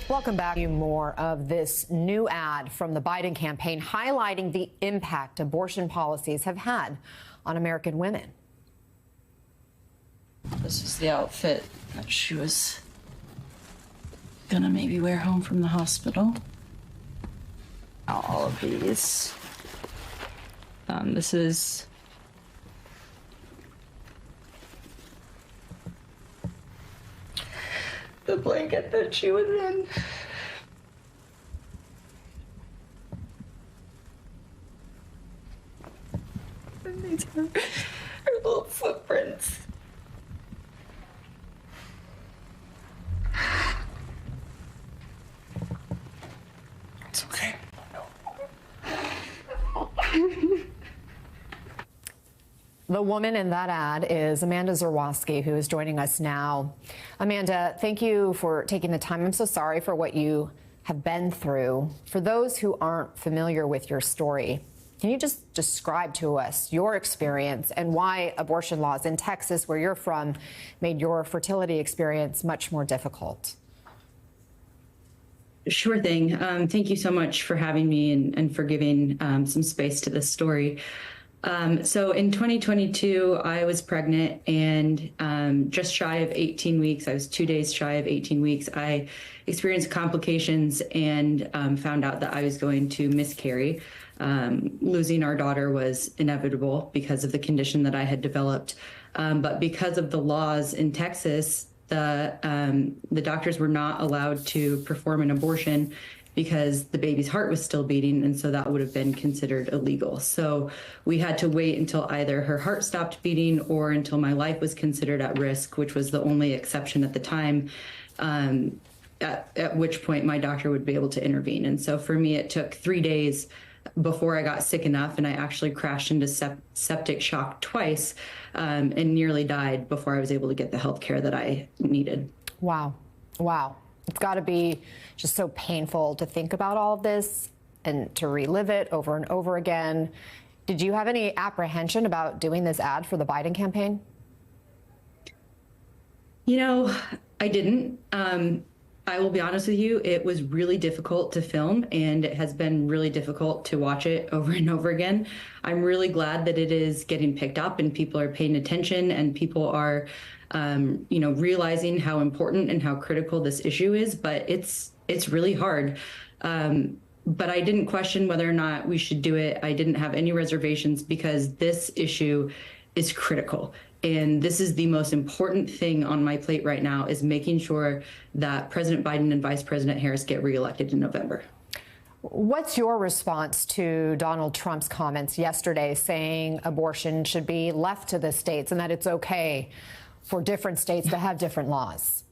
Welcome back. More of this new ad from the Biden campaign highlighting the impact abortion policies have had on American women. This is the outfit that she was gonna maybe wear home from the hospital. All of these. This is the blanket that she was in. And these are her little footprints. It's okay. The woman in that ad is Amanda Zerwoski, who is joining us now. Amanda, thank you for taking the time. I'm so sorry for what you have been through. For those who aren't familiar with your story, can you just describe to us your experience and why abortion laws in Texas, where you're from, made your fertility experience much more difficult? Sure thing. Thank you so much for having me and for giving some space to this story. So in 2022, I was pregnant and just shy of 18 weeks. I was 2 days shy of 18 weeks. I experienced complications and found out that I was going to miscarry. Losing our daughter was inevitable because of the condition that I had developed. But because of the laws in Texas, the doctors were not allowed to perform an abortion because the baby's heart was still beating, and so that would have been considered illegal. So we had to wait until either her heart stopped beating or until my life was considered at risk, which was the only exception at the time, at which point my doctor would be able to intervene. And so for me, it took 3 days before I got sick enough, and I actually crashed into septic shock twice and nearly died before I was able to get the health care that I needed. Wow. Wow. It's got to be just so painful to think about all of this and to relive it over and over again. Did you have any apprehension about doing this ad for the Biden campaign? You know, I didn't. I will be honest with you, it was really difficult to film, and it has been really difficult to watch it over and over again. I'm really glad that it is getting picked up and people are paying attention and people are realizing how important and how critical this issue is, but it's really hard. But I didn't question whether or not we should do it. I didn't have any reservations because this issue is critical. And this is the most important thing on my plate right now, is making sure that President Biden and Vice President Harris get reelected in November. What's your response to Donald Trump's comments yesterday saying abortion should be left to the states and that it's okay for different states to have different laws?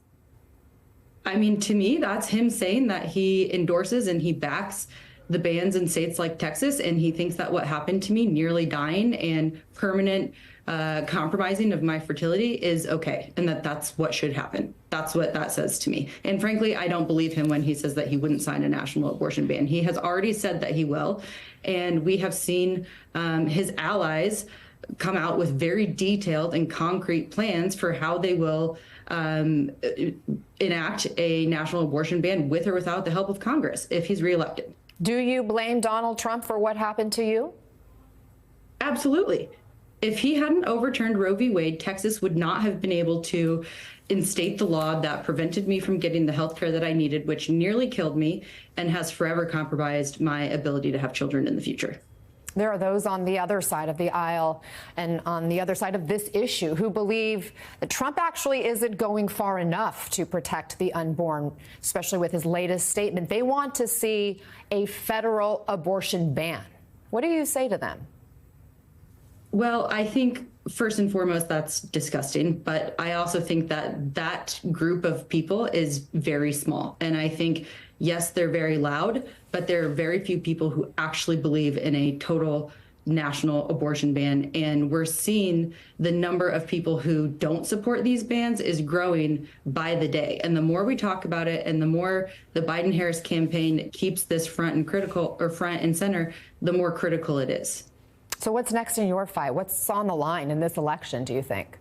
I mean, to me, that's him saying that he endorses and he backs the bans in states like Texas, and he thinks that what happened to me, nearly dying and permanent compromising of my fertility, is okay, and that's what should happen. That's what that says to me. And frankly, I don't believe him when he says that he wouldn't sign a national abortion ban. He has already said that he will, and we have seen his allies come out with very detailed and concrete plans for how they will enact a national abortion ban with or without the help of Congress if he's reelected. Do you blame Donald Trump for what happened to you? Absolutely. If he hadn't overturned Roe v. Wade, Texas would not have been able to instate the law that prevented me from getting the health care that I needed, which nearly killed me and has forever compromised my ability to have children in the future. There are those on the other side of the aisle and on the other side of this issue who believe that Trump actually isn't going far enough to protect the unborn, especially with his latest statement. They want to see a federal abortion ban. What do you say to them? Well, I think first and foremost, that's disgusting. But I also think that that group of people is very small. And I think, yes, they're very loud, but there are very few people who actually believe in a total national abortion ban. And we're seeing the number of people who don't support these bans is growing by the day. And the more we talk about it and the more the Biden-Harris campaign keeps this front and center, the more critical it is. So what's next in your fight? What's on the line in this election, do you think?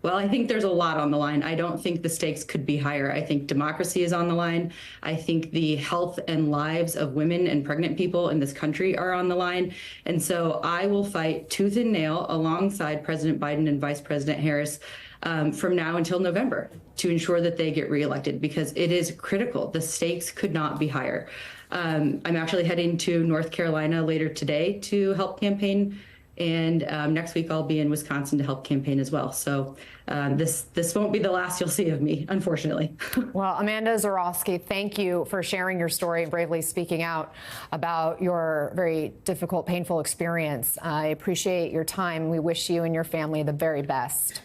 Well, I think there's a lot on the line. I don't think the stakes could be higher. I think democracy is on the line. I think the health and lives of women and pregnant people in this country are on the line. And so I will fight tooth and nail alongside President Biden and Vice President Harris from now until November to ensure that they get reelected, because it is critical. The stakes could not be higher. I'm actually heading to North Carolina later today to help campaign. And next week I'll be in Wisconsin to help campaign as well. So this won't be the last you'll see of me, unfortunately. Well, Amanda Zurawski, thank you for sharing your story and bravely speaking out about your very difficult, painful experience. I appreciate your time. We wish you and your family the very best.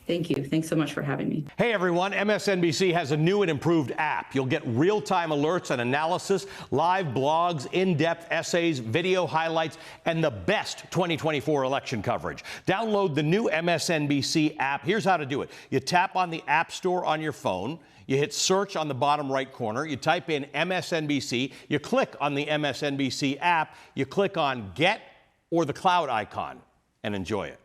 Thank you. Thanks so much for having me. Hey, everyone. MSNBC has a new and improved app. You'll get real-time alerts and analysis, live blogs, in-depth essays, video highlights, and the best 2024 election coverage. Download the new MSNBC app. Here's how to do it. You tap on the App Store on your phone. You hit search on the bottom right corner. You type in MSNBC. You click on the MSNBC app. You click on Get or the cloud icon and enjoy it.